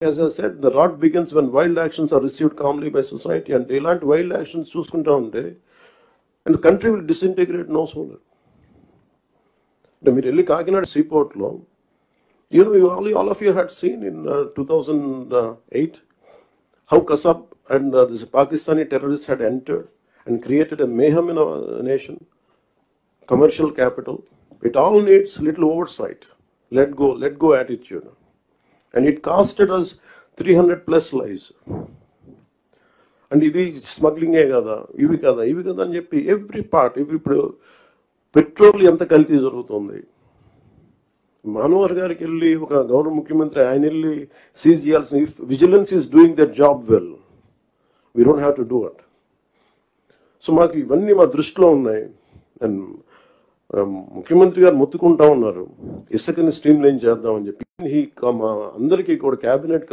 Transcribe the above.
As I said, the rot begins when wild actions are received calmly by society, and ilant wild actions చూసుకుంటా ఉంటే and the country will disintegrate no sooner. మీరు వెళ్ళి Kakinada సీపోర్ట్లో all of you had seen in 2008 how Kasab and this Pakistani terrorists had entered and created a mayhem in our nation, commercial capital. It all needs little oversight, let go attitude. And it costed us 300 plus lives. And ఇది smuggling కదా ఇవి కదా అని చెప్పి every part petrol ఎంత కల్తీ జరుగుతుంది. మనోహర్ గారికి వెళ్ళి ఒక గౌరవ ముఖ్యమంత్రి ఆయన వెళ్ళి సీజ్ చేయాల్సిన vigilance is doing their job well, we don't have to do it. So మాకు ఇవన్నీ మా దృష్టిలో ఉన్నాయి. అండ్ ముఖ్యమంత్రి గారు మొత్తుకుంటా ఉన్నారు ఇసుకని స్ట్రీమ్ లైన్ చేద్దామని చెప్పి. మా అందరికీ కూడా క్యాబినెట్